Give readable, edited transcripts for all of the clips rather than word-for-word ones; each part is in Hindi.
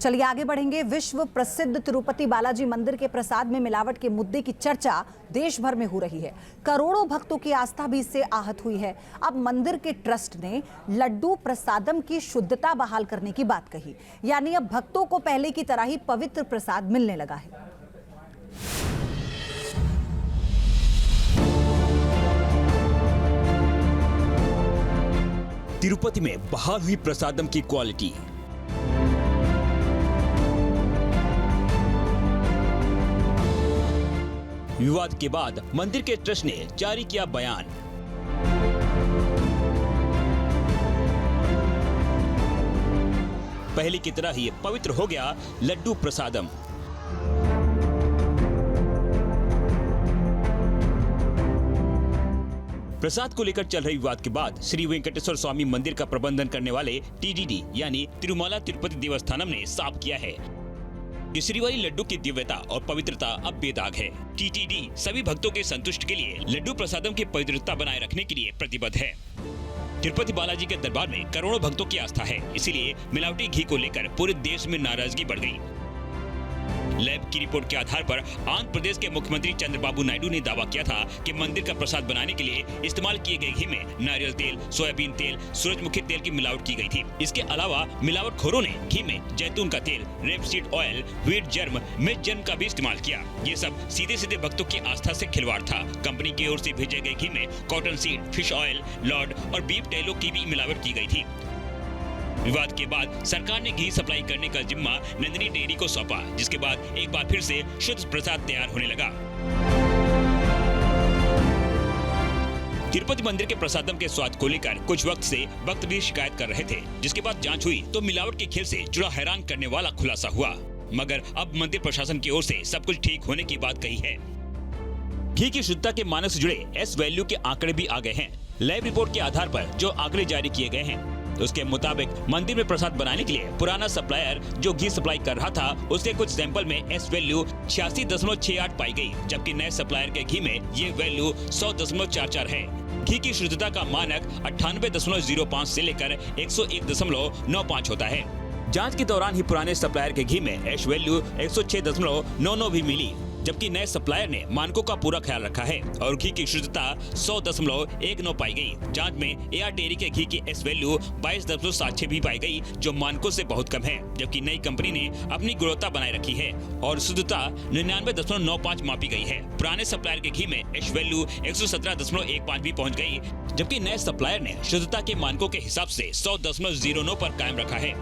चलिए आगे बढ़ेंगे। विश्व प्रसिद्ध तिरुपति बालाजी मंदिर के प्रसाद में मिलावट के मुद्दे की चर्चा देश भर में हो रही है। करोड़ों भक्तों की आस्था भी इससे आहत हुई है। अब मंदिर के ट्रस्ट ने लड्डू प्रसादम की शुद्धता बहाल करने की बात कही, यानी अब भक्तों को पहले की तरह ही पवित्र प्रसाद मिलने लगा है। तिरुपति में बहाल हुई प्रसादम की क्वालिटी। विवाद के बाद मंदिर के ट्रस्ट ने जारी किया बयान। पहले की तरह ही पवित्र हो गया लड्डू प्रसादम। प्रसाद को लेकर चल रहे विवाद के बाद श्री वेंकटेश्वर स्वामी मंदिर का प्रबंधन करने वाले टीडीडी यानी तिरुमला तिरुपति देवस्थानम ने साफ किया है कि श्रीवारी लड्डू की दिव्यता और पवित्रता अब बेदाग है। टीटीडी सभी भक्तों के संतुष्ट के लिए लड्डू प्रसादम की पवित्रता बनाए रखने के लिए प्रतिबद्ध है। तिरुपति बालाजी के दरबार में करोड़ों भक्तों की आस्था है, इसीलिए मिलावटी घी को लेकर पूरे देश में नाराजगी बढ़ गई। लैब की रिपोर्ट के आधार पर आंध्र प्रदेश के मुख्यमंत्री चंद्रबाबू नायडू ने दावा किया था कि मंदिर का प्रसाद बनाने के लिए इस्तेमाल किए गए घी में नारियल तेल, सोयाबीन तेल, सूरजमुखी तेल की मिलावट की गई थी। इसके अलावा मिलावटखोरों ने घी में जैतून का तेल, रेपसीड ऑयल, व्हीट जर्म, मिर्च जर्म का भी इस्तेमाल किया। ये सब सीधे सीधे भक्तों की आस्था से खिलवाड़ था। कंपनी की ओर से भेजे गए घी में cotton seed, fish oil, Lord और बीफ टेलो की भी मिलावट की गई थी। विवाद के बाद सरकार ने घी सप्लाई करने का जिम्मा नंदिनी डेयरी को सौंपा, जिसके बाद एक बार फिर से शुद्ध प्रसाद तैयार होने लगा। तिरुपति मंदिर के प्रसादम के स्वाद को लेकर कुछ वक्त से भक्त भी शिकायत कर रहे थे, जिसके बाद जांच हुई तो मिलावट के खेल से जुड़ा हैरान करने वाला खुलासा हुआ। मगर अब मंदिर प्रशासन की ओर से सब कुछ ठीक होने की बात कही है। घी की शुद्धता के मानक से जुड़े एस वैल्यू के आंकड़े भी आ गए हैं। लैब रिपोर्ट के आधार पर जो आंकड़े जारी किए गए हैं उसके मुताबिक मंदिर में प्रसाद बनाने के लिए पुराना सप्लायर जो घी सप्लाई कर रहा था उसके कुछ सैंपल में एस वैल्यू 86.68 पाई गई, जबकि नए सप्लायर के घी में ये वैल्यू 100.44 है। घी की शुद्धता का मानक 98.05 से लेकर 101.95 होता है। जांच के दौरान ही पुराने सप्लायर के घी में एस वैल्यू 106.99 भी मिली, जबकि नए सप्लायर ने मानकों का पूरा ख्याल रखा है और घी की शुद्धता 100.19 पाई गई। जांच में एआर डेयरी के घी की एस वैल्यू 22.76 भी पाई गई, जो मानकों से बहुत कम है, जबकि नई कंपनी ने अपनी गुणवत्ता बनाए रखी है और शुद्धता 99.95 मापी गई है। पुराने सप्लायर के घी में एस वैल्यू 117.15 भी पहुँच गई, जबकि नए सप्लायर ने शुद्धता के मानकों के हिसाब से 100.09 पर कायम रखा है।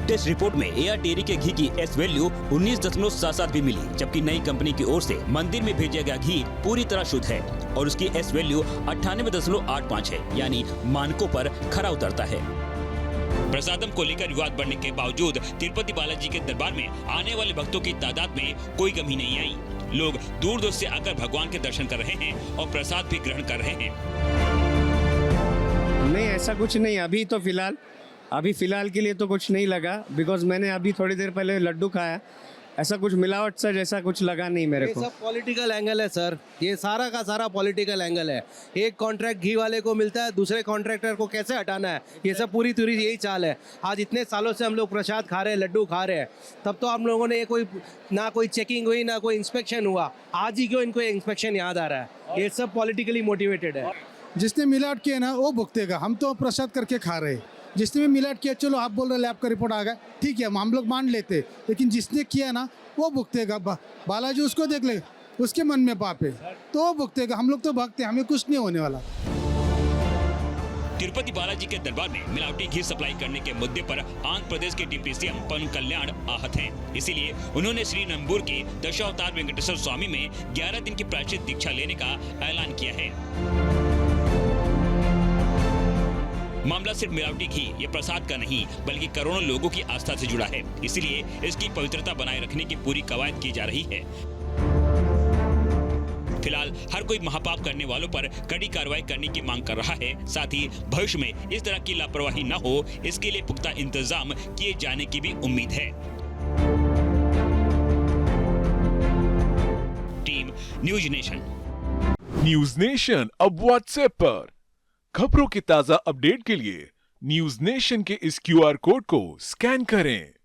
टेस्ट रिपोर्ट में एआर डेयरी के घी की एस वैल्यू 19.77 भी मिली, जबकि नई कंपनी की ओर से मंदिर में भेजा गया घी पूरी तरह शुद्ध है और उसकी एस वैल्यू 98.85 है, यानी मानकों पर खरा उतरता है। प्रसादम को लेकर विवाद बढ़ने के बावजूद तिरुपति बालाजी के दरबार में आने वाले भक्तों की तादाद में कोई कमी नहीं आई। लोग दूर दूर से आकर भगवान के दर्शन कर रहे हैं और प्रसाद भी ग्रहण कर रहे हैं। नहीं, ऐसा कुछ नहीं। अभी फिलहाल के लिए तो कुछ नहीं लगा, बिकॉज मैंने अभी थोड़ी देर पहले लड्डू खाया। ऐसा कुछ मिलावट से जैसा कुछ लगा नहीं मेरे को। ये सब पॉलिटिकल एंगल है सर, ये सारा का सारा पॉलिटिकल एंगल है। एक कॉन्ट्रैक्ट घी वाले को मिलता है, दूसरे कॉन्ट्रैक्टर को कैसे हटाना है, ये सब पूरी यही चाल है। आज इतने सालों से हम लोग प्रसाद खा रहे हैं, लड्डू खा रहे हैं, तब तो हम लोगों ने कोई चेकिंग हुई, ना कोई इंस्पेक्शन हुआ। आज ही क्यों इनको इंस्पेक्शन याद आ रहा है? ये सब पॉलिटिकली मोटिवेटेड है। जिसने मिलावट किया ना वो भुगतेगा। हम तो प्रसाद करके खा रहे हैं। जिसने भी मिलावट किया, चलो आप बोल रहे लैब का रिपोर्ट आ गया, ठीक है, हम लोग मान लेते, लेकिन जिसने किया ना वो भुगतेगा। बालाजी उसको देख ले, उसके मन में पाप है तो वो भुगतेगा। हम लोग तो भगते, हमें कुछ नहीं होने वाला। तिरुपति बालाजी के दरबार में मिलावटी घी सप्लाई करने के मुद्दे पर आंध्र प्रदेश के डिप्टी सीएम पवन कल्याण आहत हैं। इसीलिए उन्होंने श्री नंबूर के दशावतार वेंकटेश्वर स्वामी में 11 दिन की प्रायश्चित दीक्षा लेने का ऐलान किया है। मामला सिर्फ मिलावटी घी ये प्रसाद का नहीं, बल्कि करोड़ों लोगों की आस्था से जुड़ा है। इसीलिए इसकी पवित्रता बनाए रखने की पूरी कवायद की जा रही है। फिलहाल हर कोई महापाप करने वालों पर कड़ी कार्रवाई करने की मांग कर रहा है। साथ ही भविष्य में इस तरह की लापरवाही न हो, इसके लिए पुख्ता इंतजाम किए जाने की भी उम्मीद है। Team news nation. News nation अब व्हाट्सएप पर खबरों के ताजा अपडेट के लिए न्यूज नेशन के इस क्यूआर कोड को स्कैन करें।